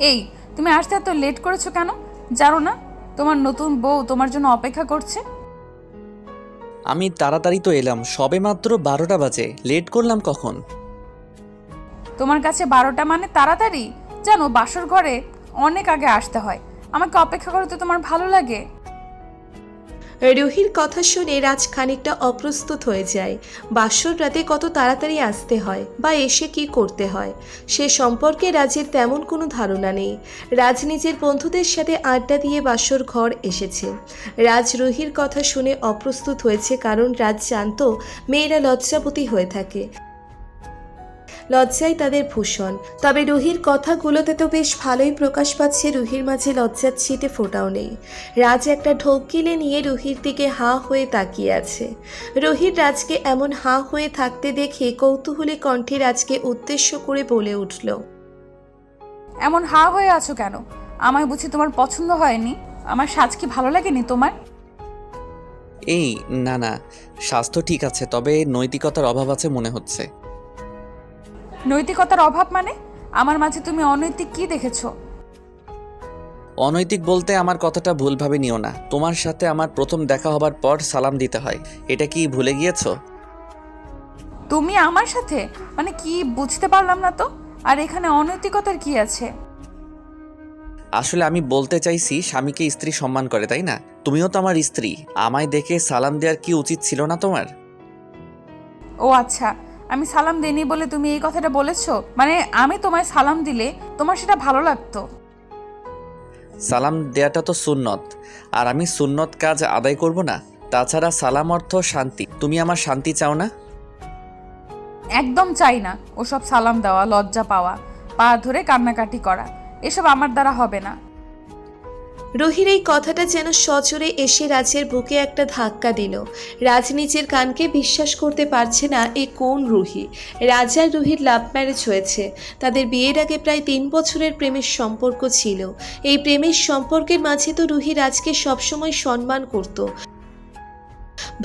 এই, তুমি আসতে এত লেট করেছো কেন? জানো না তোমার নতুন বউ তোমার জন্য অপেক্ষা করছে? আমি তাড়াতাড়ি তো এলাম, সবে মাত্র 12টা বাজে, লেট করলাম কখন? তোমার কাছে 12টা মানে তাড়াতাড়ি? জানো বাসর ঘরে অনেক আগে আসতে হয়। আমাকে অপেক্ষা করতে তোমার ভালো লাগে? রুহির কথা শুনে রাজ খানিকটা অপ্রস্তুত হয়ে যায়। বাসর রাতে কত তাড়াতাড়ি আসতে হয় বা এসে কি করতে হয় সে সম্পর্কে রাজের তেমন কোনো ধারণা নেই। রাজ নিজের বন্ধুদের সাথে আড্ডা দিয়ে বাসর ঘর এসেছে। রাজ রুহির কথা শুনে অপ্রস্তুত হয়েছে, কারণ রাজ জানতো মেয়েরা লজ্জাবতী হয়ে থাকে, লজ্জাই তাদের ভূষণ। তবে রুহির কথাগুলোতে তো বেশ ভালোই প্রকাশ পাচ্ছে রুহির মাঝে লজ্জার ছিটে ফোটাও নেই। রাজ একটা ঢোক গিলে নিয়ে রুহির দিকে হাঁ হয়ে তাকিয়ে আছে। রুহির রাজকে এমন হাঁ হয়ে থাকতে দেখে কৌতূহলী কণ্ঠে রাজকে উদ্দেশ্য করে বলে উঠল, এমন হা হয়ে আছো কেন? আমায় বুঝি তোমার পছন্দ হয়নি? আমার সাজ কি ভালো লাগেনি তোমার? এই, না না, স্বাস্থ্য ঠিক আছে, তবে নৈতিকতার অভাব আছে মনে হচ্ছে। নৈতিকতার অভাব মানে? আমার মাঝে তুমি অনৈতিক কি দেখেছো? অনৈতিক বলতে আমার কথাটা ভুলভাবে নিও না। তোমার সাথে আমার প্রথম দেখা হবার পর সালাম দিতে হয়, এটা কি ভুলে গিয়েছো? তুমি আমার সাথে মানে কি বুঝতে পারলাম না তো। আর এখানে অনৈতিকতার কি আছে? আসলে আমি বলতে চাইছি, স্বামীকে স্ত্রী সম্মান করে, তাই না? তুমিও তো আমার স্ত্রী, আমায় দেখে সালাম দেওয়ার কি উচিত ছিল না তোমার? ও আচ্ছা, আমি সালাম দেইনি বলে তুমি এই কথাটা বলেছো? মানে আমি তোমায় সালাম দিলে তোমার সেটা ভালো লাগতো? সালাম দেয়াটা তো সুন্নত, আর আমি সুন্নত কাজ আদায় করব না? তাছাড়া সালাম অর্থ শান্তি, তুমি আমার শান্তি চাও না? একদম চাই না ওসব সালাম দেওয়া, লজ্জা পাওয়া, পা ধরে কান্নাকাটি করা, এসব আমার দ্বারা হবে না। রুহির এই কথাটা যেন সজোরে এসে রাজের বুকে একটা ধাক্কা দিল। রাজ নিজের কানকে বিশ্বাস করতে পারছে না, এ কোন রুহি? রাজ আর রুহির লাভ ম্যারেজ হয়েছে। তাদের বিয়ের আগে প্রায় 3 বছরের প্রেমের সম্পর্ক ছিল। এই প্রেমের সম্পর্কের মাঝে তো রুহি রাজকে সবসময় সম্মান করত,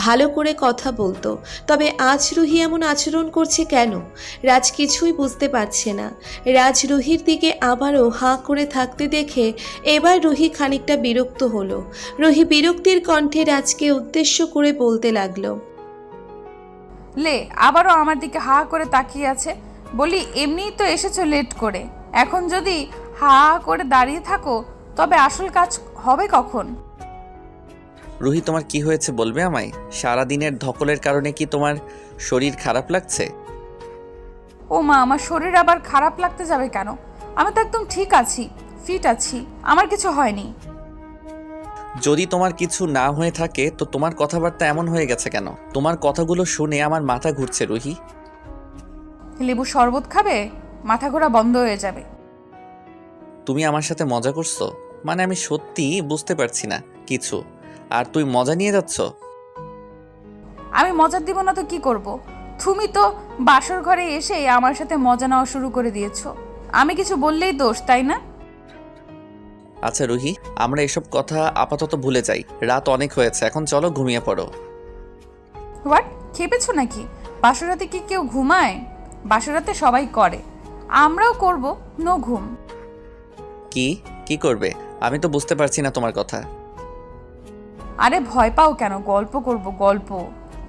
ভালো করে কথা বলতো। তবে আজ রুহি এমন আচরণ করছে কেন? রাজ কিছুই বুঝতে পারছে না। রাজ রুহির দিকে আবারও হাঁ করে থাকতে দেখে এবার রুহি খানিকটা বিরক্ত হলো। রুহি বিরক্তির কণ্ঠে রাজকে উদ্দেশ্য করে বলতে লাগলো, লে আবারও আমার দিকে হা করে তাকিয়ে আছে। বলি এমনিই তো এসেছো লেট করে, এখন যদি হা করে দাঁড়িয়ে থাকো তবে আসল কাজ হবে কখন? রুহি, তোমার কি হয়েছে বলবে আমায়? সারাদিনের ধকলের কারণে কি তোমার শরীর খারাপ লাগছে? ও মা, আমার শরীর আবার খারাপ লাগতে যাবে কেন? আমি তো একদম ঠিক আছি, ফিট আছি, আমার কিছু হয়নি। যদি তোমার কিছু না হয়ে থাকে তো তোমার কথাবার্তা এমন হয়ে গেছে কেন? তোমার কথাগুলো শুনে আমার মাথা ঘুরছে রুহি। লেবু শরবত খাবে? মাথা ঘোরা বন্ধ হয়ে যাবে। তুমি আমার সাথে মজা করছো? মানে আমি সত্যি বুঝতে পারছি না কিছু, আর তুই মজা নিয়ে যাচ্ছ। আমি মজা দিব না তো কি করব? তুমি তো বাসর ঘরে এসে আমার সাথে মজা নেওয়া শুরু করে দিয়েছো। আমি কিছু বললেই দোষ, তাই না? আচ্ছা রুহি, আমরা এসব কথা আপাতত ভুলে যাই, রাত অনেক হয়েছে, এখন চলো ঘুমিয়ে পড়ো। হোয়াট, খেপেছো নাকি? বাসরাতে কি কেউ ঘুমায়? বাসরাতে সবাই করে, আমরাও করব। নো ঘুম। কি কি করবে? আমি তো বুঝতে পারছি না তোমার কথা। আরে ভয় পাও কেন? গল্প করব, গল্প।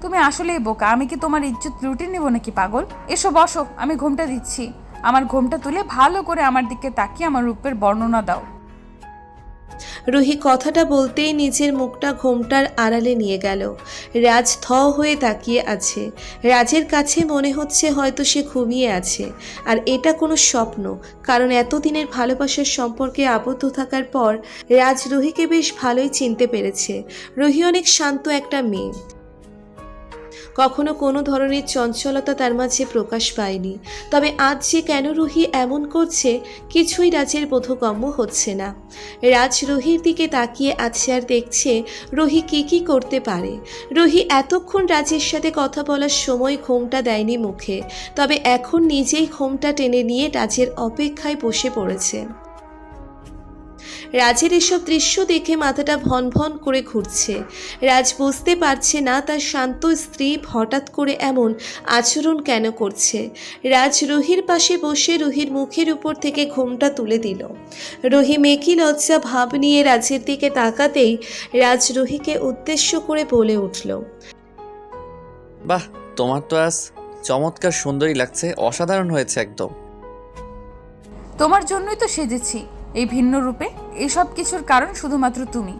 তুমি আসলেই বোকা, আমি কি তোমার ইজ্জত লুটে নেব নাকি পাগল? এসো বসো, আমি ঘুমটা দিচ্ছি। আমার ঘুমটা তুলে ভালো করে আমার দিকে তাকিয়ে আমার রূপের বর্ণনা দাও। রুহি কথাটা বলতেই নিজের মুখটা ঘোমটার আড়ালে নিয়ে গেল। রাজ থ হয়ে তাকিয়ে আছে। রাজের কাছে মনে হচ্ছে হয়তো সে ঘুমিয়ে আছে, আর এটা কোনো স্বপ্ন। কারণ এতদিনের ভালোবাসার সম্পর্কে আবদ্ধ থাকার পর রাজ রুহিকে বেশ ভালোই চিনতে পেরেছে। রুহি অনেক শান্ত একটা মেয়ে, কখনো কোনো ধরনের চঞ্চলতা তার মাঝে প্রকাশ পায়নি। তবে আজ যে কেন রুহি এমন করছে কিছুই রাজের বোধগম্য হচ্ছে না। রাজ রুহির দিকে তাকিয়ে আছে আর দেখছে রুহি কি করতে পারে। রুহি এতক্ষণ রাজের সাথে কথা বলার সময় ঘোমটা দেয়নি মুখে, তবে এখন নিজেই ঘোমটা টেনে নিয়ে রাজের অপেক্ষায় বসে পড়েছে। রাজের এসব দৃশ্য দেখে মাথাটা ভন ভন করে ঘুরছে। রাজ বুঝতে পারছে না তার শান্ত স্ত্রী হঠাৎ করে এমন আচরণ কেন করছে। রাজ রুহির পাশে বসে রুহির মুখের উপর থেকে ঘোমটা তুলে দিল। রুহি মেকি লজ্জা ভাব নিয়ে রাজের দিকে তাকাতেই রাজ রুহিকে উদ্দেশ্য করে বলে উঠল, বাহ, তোমার তো আজ চমৎকার সুন্দরী লাগছে, অসাধারণ হয়েছে একদম। তোমার জন্যই তো সেজেছি এই ভিন্ন রূপে। এইসব কিছুর কারণ শুধুমাত্র তুমি।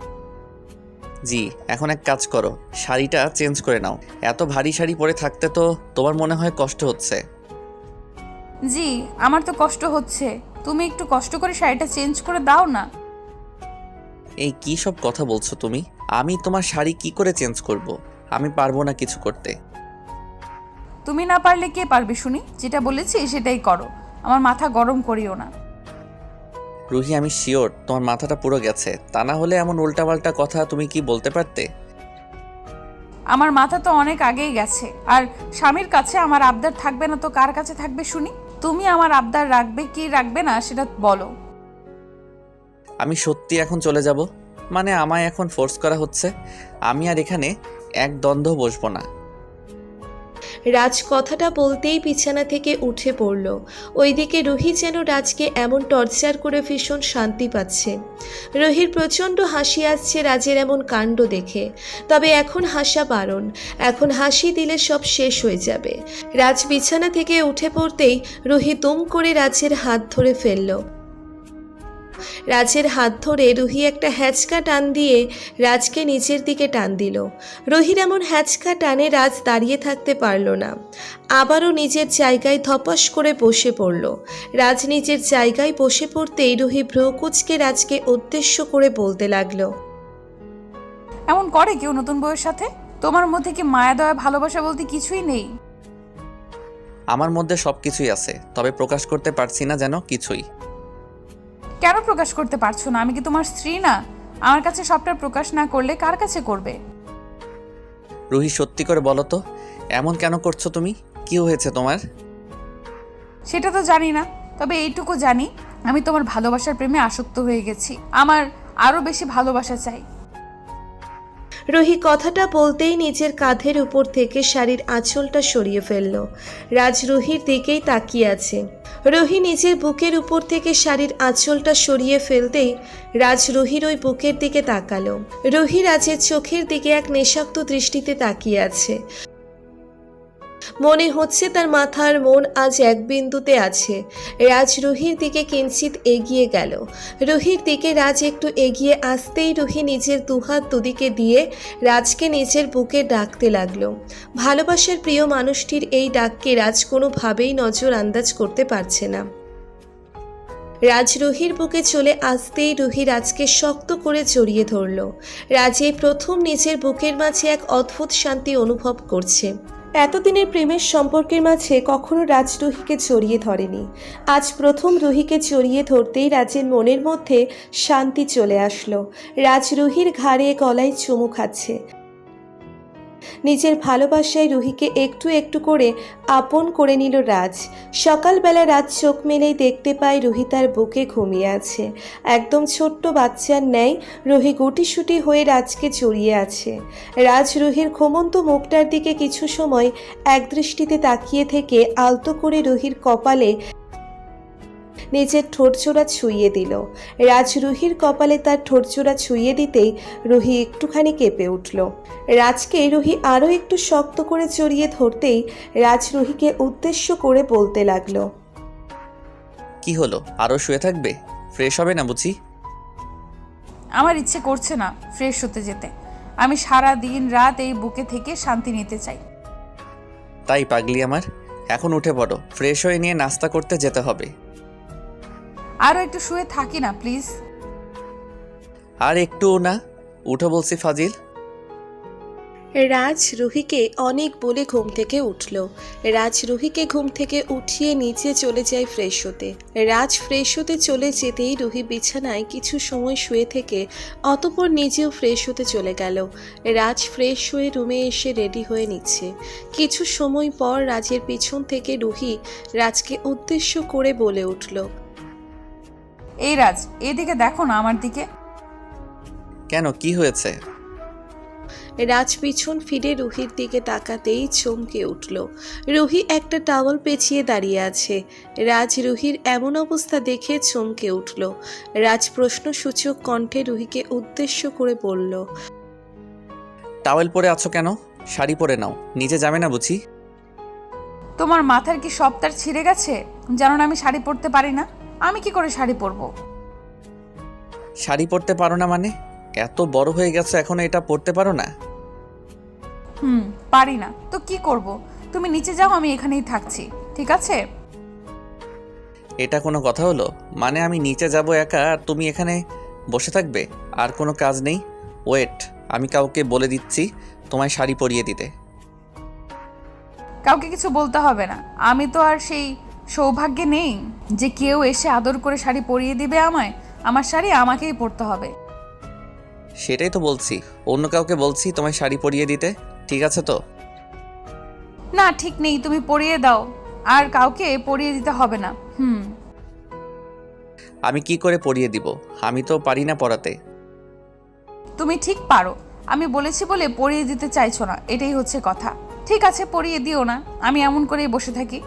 জি, এখন এক কাজ করো, শাড়িটা চেঞ্জ করে নাও। এত ভারী শাড়ি পরে থাকতে তো তোমার মনে হয় কষ্ট হচ্ছে। জি, আমার তো কষ্ট হচ্ছে। তুমি একটু কষ্ট করে শাড়িটা চেঞ্জ করে দাও না। এই কী সব কথা বলছো তুমি? আমি তোমার শাড়ি কি করে চেঞ্জ করব? আমি পারবো না কিছু করতে। তুমি না পারলে কে পারবে শুনি? যেটা বলেছি সেটাই করো, আমার মাথা গরম করিও না। রুহি, আমি শিওর তোমার মাথাটা পুরো গেছে, তা না হলে এমন উল্টাপাল্টা কথা তুমি কি বলতে পারতে? আমার মাথা তো অনেক আগেই গেছে। আর স্বামীর কাছে আমার আবদার থাকবে না তো কার কাছে থাকবে শুনি? তুমি আমার আবদার রাখবে কি রাখবে না সেটা বলো। আমি সত্যি এখন চলে যাব? মানে আমায় এখন ফোর্স করা হচ্ছে? আমি আর এখানে এক দ্বন্দ্ব বসবো না। রাজ কথাটা বলতেই বিছানা থেকে উঠে পড়ল। ওইদিকে রুহি যেন রাজকে এমন টর্চার করে ভীষণ শান্তি পাচ্ছে। রুহির প্রচণ্ড হাসি আসছে রাজের এমন কাণ্ড দেখে। তবে এখন হাসা বারণ, এখন হাসি দিলে সব শেষ হয়ে যাবে। রাজ বিছানা থেকে উঠে পড়তেই রুহি দুম করে রাজের হাত ধরে ফেলল। রাজের হাত ধরে রুহি একটা হ্যাঁচকা টান দিয়ে রাজকে নিচের দিকে টান দিল। রুহির এমন হ্যাঁচকা টানে রাজ দাঁড়িয়ে থাকতে পারল না, আবারও নিজের জায়গায় ধপাস করে বসে পড়ল। রাজ নিজের জায়গায় বসে পড়তেই রুহি ভ্রুকুচকে রাজকে উদ্দেশ্য করে বলতে লাগলো, এমন করে কেউ নতুন বউয়ের সাথে? তোমার মধ্যে কি মায়া দয়া ভালোবাসা বলতে কিছুই নেই? আমার মধ্যে সব কিছুই আছে, তবে প্রকাশ করতে পারছি না যেন কিছুই। কেন প্রকাশ করতে পারছো না? আমি কি তোমার স্ত্রী না? আমার কাছে সবটা প্রকাশ না করলে কার কাছে করবে? রুহি, সত্যি করে বলো তো, এমন কেন করছো তুমি? কি হয়েছে তোমার? সেটা তো জানি না, তবে এইটুকু জানি আমি তোমার ভালোবাসার প্রেমে আসক্ত হয়ে গেছি। আমার আরো বেশি ভালোবাসা চাই। রুহি কথাটা বলতেই নিজের কাঁধের উপর থেকে শাড়ির আঁচলটা সরিয়ে ফেলল। রাজ রুহির দিকেই তাকিয়ে আছে। রুহি নিজের বুকের উপর থেকে শাড়ির আঁচলটা সরিয়ে ফেলতেই রাজ রুহির ওই বুকের দিকে তাকালো। রুহি রাজের চোখের দিকে এক নেশাক্ত দৃষ্টিতে তাকিয়ে আছে। মনে হচ্ছে তার মাথার মন আজ এক বিন্দুতে আছে। রাজ রুহির দিকে কিঞ্চিত এগিয়ে গেল। রুহির দিকে রাজ একটু এগিয়ে আসতেই রুহি নিজের দুহাত দুদিকে দিয়ে রাজকে নিজের বুকে ডাকতে লাগলো। ভালোবাসার প্রিয় মানুষটির এই ডাককে রাজ কোনোভাবেই নজর আন্দাজ করতে পারছে না। রাজ রুহির বুকে চলে আসতেই রুহি রাজকে শক্ত করে জড়িয়ে ধরল। রাজ এই প্রথম নিজের বুকের মাঝে এক অদ্ভুত শান্তি অনুভব করছে। এতদিনের প্রেমের সম্পর্কের মাঝে কখনো রাজ রুহিকে জড়িয়ে ধরেনি। আজ প্রথম রুহিকে জড়িয়ে ধরতেই রাজের মনের মধ্যে শান্তি চলে আসলো। রাজ রুহির ঘাড়ে গলায় চুমু খাচ্ছে। নিজের ভালোবাসায় রুহিকে একটু একটু করে আপন করে নিল রাজ। সকালবেলা রাজ চোখ মেলেই দেখতে পায় রুহি তার বুকে ঘুমিয়ে আছে। একদম ছোট্ট বাচ্চার ন্যায় রুহি গুটিসুটি হয়ে রাজকে জড়িয়ে আছে। রাজ রুহির ঘুমন্ত মুখটার দিকে কিছু সময় একদৃষ্টিতে তাকিয়ে থেকে আলতো করে রুহির কপালে নিজের ঠোঁটজোড়া ছুঁয়ে দিল। রাজ রুহির কপালে তার ঠোঁটজোড়া ছুঁয়ে দিতেই রুহি একটুখানি কেঁপে উঠল। রাজকে রুহি আরও একটু শক্ত করে জড়িয়ে ধরতেই রাজ রুহিকে উদ্দেশ্য করে বলতে লাগলো, কি হলো, আরও শুয়ে থাকবে? ফ্রেশ হবে না বুঝি? আমার ইচ্ছে করছে না ফ্রেশ হতে যেতে। আমি সারা দিন রাত এই বুকে থেকে শান্তি নিতে চাই। তাই পাগলি আমার, এখন উঠে পড়ো, ফ্রেশ হয়ে নিয়ে নাস্তা করতে যেতে হবে। আরও একটু শুয়ে থাকি না প্লিজ? আর একটু না, উঠো বলছি ফাজিল। রাজ রুহিকে অনেক বলে ঘুম থেকে উঠল। রাজ রুহিকে ঘুম থেকে উঠিয়ে নিচে চলে যায় ফ্রেশ হতে। রাজ ফ্রেশ হতে চলে যেতেই রুহি বিছানায় কিছু সময় শুয়ে থেকে অতঃপর নিজেও ফ্রেশ হতে চলে গেল। রাজ ফ্রেশ হয়ে রুমে এসে রেডি হয়ে নিচ্ছে। কিছু সময় পর রাজের পিছন থেকে রুহি রাজকে উদ্দেশ্য করে বলে উঠল, এই রাজ, এদিকে দেখো না আমার দিকে। কেন, কি হয়েছে? রাজ পিছন ফিরে রুহির দিকে তাকাতেই চমকে উঠল। রুহি একটা টাওয়াল পেঁচিয়ে দাঁড়িয়ে আছে। রাজ রুহির এমন অবস্থা দেখে চমকে উঠল। রাজ প্রশ্নসূচক কণ্ঠে রুহিকে উদ্দেশ্য করে বলল, টাওয়েল পরে আছো কেন? শাড়ি পরে নাও, নিচে যাবে না বুঝি? তোমার মাথার কি সব তার ছিঁড়ে গেছে? জানো না আমি শাড়ি পরতে পারি না? আমি কি করে শাড়ি পরবো? শাড়ি পরতে পারো না মানে? এত বড় হয়ে গেছো এখনো এটা পরতে পারো না? পারি না তো কি করব? তুমি নিচে যাও, আমি এখানেই থাকছি, ঠিক আছে? এটা কোনো কথা হলো? মানে আমি নিচে যাব একা আর তুমি এখানে বসে থাকবে? আর কোনো কাজ নেই? ওয়েট, আমি কাউকে বলে দিচ্ছি তোমায় শাড়ি পরিয়ে দিতে। কাউকে কিছু বলতে হবে না। আমি তো আর সেই সৌভাগ্যে নেই যে কেউ এসে আদর করে শাড়ি পরিয়ে দিবে আমায়। আমার শাড়ি আমাকেই পরতে হবে। সেটাই তো বলছি, অন্য কাউকে বলছি তোমায় শাড়ি পরিয়ে দিতে, ঠিক আছে তো? না, ঠিক নেই, তুমি পরিয়ে দাও। আর কাউকে পরিয়ে দিতে হবে না। আমি কি করে পরিয়ে দিব? আমি তো পারি না পরাতে। তুমি ঠিক পারো। আমি বলেছি বলে পরিয়ে দিতে চাইছো না, এটাই হচ্ছে কথা। ঠিক আছে, পরিয়ে দিও না, আমি এমন করেই বসে থাকি।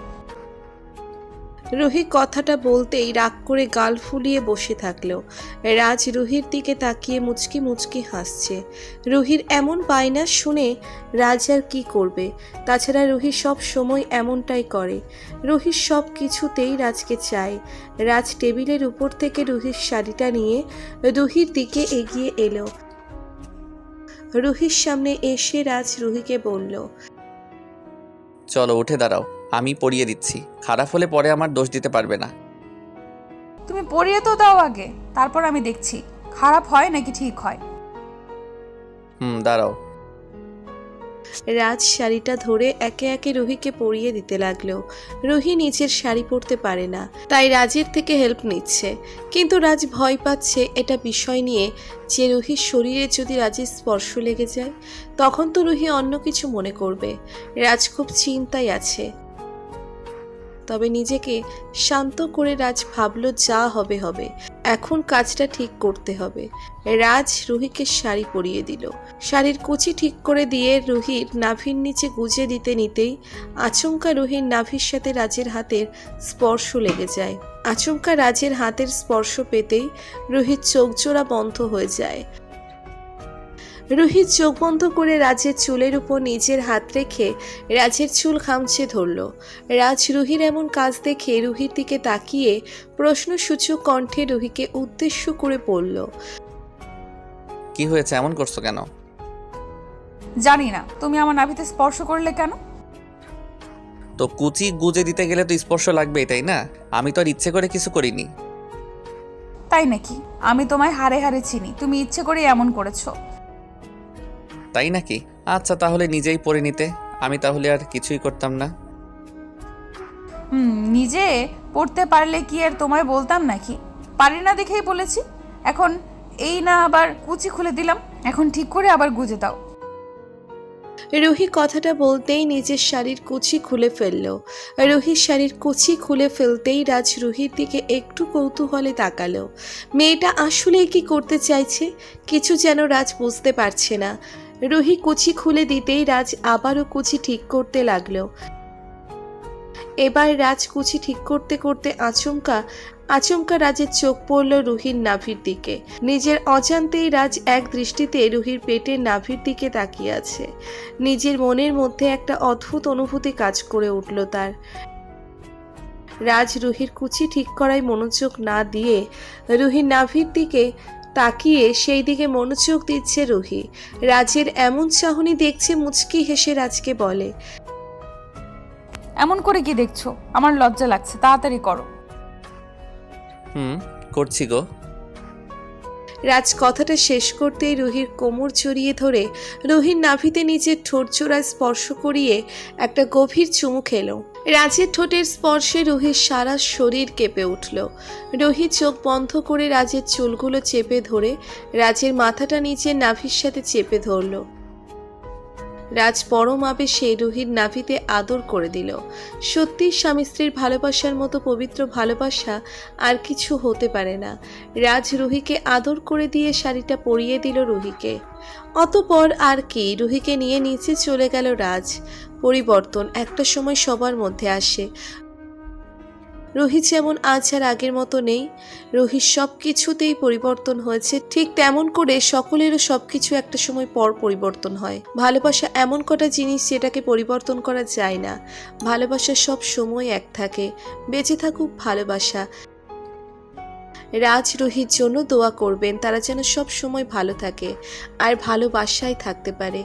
রুহি কথাটা বলতেই রাগ করে গাল ফুলিয়ে বসে থাকলো। রাজ রুহির দিকে তাকিয়ে মুচকি মুচকি হাসছে। রুহির এমন বায়না শুনে রাজ আর কি করবে? তাছাড়া রুহি সব সময় এমনটাই করে। রুহির সব কিছুতেই রাজকে চায়। রাজ টেবিলের উপর থেকে রুহির শাড়িটা নিয়ে রুহির দিকে এগিয়ে এলো। রুহির সামনে এসে রাজ রুহিকে বলল, চলো উঠে দাঁড়াও, আমি পরিয়ে দিচ্ছি। খারাপ হলে পরে আমার দোষ দিতে পারবে না। তুমি পরিয়ে তো দাও আগে, তারপর আমি দেখছি খারাপ হয় নাকি ঠিক হয়। দাঁড়াও। রাজ শাড়িটা ধরে একে একে রুহিকে পরিয়ে দিতে লাগলো। রুহি নিজের শাড়ি পরতে পারে না, তাই রাজের থেকে হেল্প নিচ্ছে। কিন্তু রাজ ভয় পাচ্ছে এটা বিষয় নিয়ে যে রুহির শরীরে যদি রাজের স্পর্শ লেগে যায় তখন তো রুহি অন্য কিছু মনে করবে। রাজ খুব চিন্তায় আছে। তবে নিজেকে শান্ত করে রাজ ভাবলো যা হবে হবে, এখন কাজটা ঠিক করতে হবে। রাজ রুহিকে শাড়ি পরিয়ে দিল। শাড়ির কুচি ঠিক করে দিয়ে রুহির নাভির নিচে গুজে দিতে নিতেই আচমকা রুহির নাভির সাথে রাজের হাতের স্পর্শ লেগে যায়। আচমকা রাজের হাতের স্পর্শ পেতেই রুহির চোখ জোড়া বন্ধ হয়ে যায়। রুহির চোখ বন্ধ করে রাজের চুলের উপর নিজের হাত রেখে রাজের চুল খামচে ধরল। রাজ রুহির এমন কাজ দেখে রুহির দিকে তাকিয়ে প্রশ্নসূচক কণ্ঠে রুহিকে উদ্দেশ্য করে বলল, কি হয়েছে, এমন করছো কেন? জানি না, তুমি আমার নাভিতে স্পর্শ করলে কেন? তো কুচি গুজে দিতে গেলে তো স্পর্শ লাগবেই, তাই না? আমি তো আর ইচ্ছে করে কিছু করিনি। তাই নাকি? আমি তোমায় হাড়ে হাড়ে চিনি, তুমি ইচ্ছে করে এমন করেছো। তাই নাকি? আচ্ছা, তাহলে নিজেই পরে নিতে, আমি তাহলে আর কিছুই করতাম না। নিজে পড়তে পারলে কি আর তোমায় বলতাম নাকি? পারি না দেখেই বলেছি। এখন এই না আবার কুচি খুলে দিলাম, এখন ঠিক করে আবার গুজে দাও। রুহি কথাটা বলতেই নিজের শাড়ির কুচি খুলে ফেলল। রুহির শাড়ির কুচি খুলে ফেলতেই রাজ রুহির দিকে একটু কৌতূহলে তাকালো। মেয়েটা আসলে কি করতে চাইছে কিছু যেন রাজ বুঝতে পারছে না। রুহি কুচি খুলে দিতেই রাজ আবারও কুচি ঠিক করতে লাগলো। এবার রাজ কুচি ঠিক করতে করতে আচমকা রাজের চোখ পড়ল রুহির নাভির দিকে। নিজের অজান্তেই রাজ এক দৃষ্টিতে রুহির পেটের নাভির দিকে তাকিয়ে আছে। নিজের মনের মধ্যে একটা অদ্ভুত অনুভূতি কাজ করে উঠল তার। রাজ রুহির কুচি ঠিক করায় মনোযোগ না দিয়ে রুহির নাভির দিকে তাকিয়ে সেই দিকে মনোযোগ দিচ্ছে রুহি। রাজের এমন চাহনি দেখছে মুচকি হেসে রাজকে বলে, এমন করে কি দেখছো? আমার লজ্জা লাগছে, তাড়াতাড়ি করো। করছি গো। রাজ কথাটা শেষ করতেই রুহির কোমর জড়িয়ে ধরে রুহির নাভিতে নিজের ঠোঁট জোড়ায় স্পর্শ করিয়ে একটা গভীর চুমু খেলো। রাজের ঠোঁটের স্পর্শে রুহির সারা শরীর কেঁপে উঠল। রুহি চোখ বন্ধ করে রাজের চুলগুলো চেপে ধরে রাজের মাথাটা নিজের নাভির সাথে চেপে ধরল। রাজ পরম আবেশে রুহির নাভিতে আদর করে দিল। সত্যি স্বামী স্ত্রীর ভালোবাসার মতো পবিত্র ভালোবাসা আর কিছু হতে পারে না। রাজ রুহিকে আদর করে দিয়ে শাড়িটা পরিয়ে দিল রুহিকে। অতঃপর আর কি, রুহিকে নিয়ে নিচে চলে গেল রাজ। পরিবর্তন একটা সময় সবার মধ্যে আসে। রুহি যেমন আজ আর আগের মতো নেই, রুহির সব কিছুতেই পরিবর্তন হয়েছে। ঠিক তেমন করে সকলেরও সবকিছু একটা সময় পর পরিবর্তন হয়। ভালোবাসা এমন কটা জিনিস যেটাকে পরিবর্তন করা যায় না। ভালোবাসা সব সময় এক থাকে। বেঁচে থাকুক ভালোবাসা। রাজ রুহির জন্য দোয়া করবেন, তারা যেন সব সময় ভালো থাকে আর ভালোবাসায় থাকতে পারে।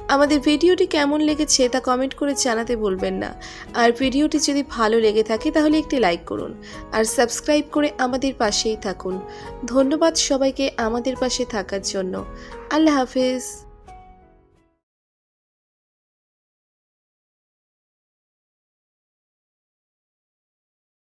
আমাদের ভিডিওটি কেমন লেগেছে তা কমেন্ট করে জানাতে ভুলবেন না। আর ভিডিওটি যদি ভালো লেগে থাকে তাহলে একটি লাইক করুন আর সাবস্ক্রাইব করে আমাদের পাশেই থাকুন। ধন্যবাদ সবাইকে আমাদের পাশে থাকার জন্য। আল্লাহ হাফেজ।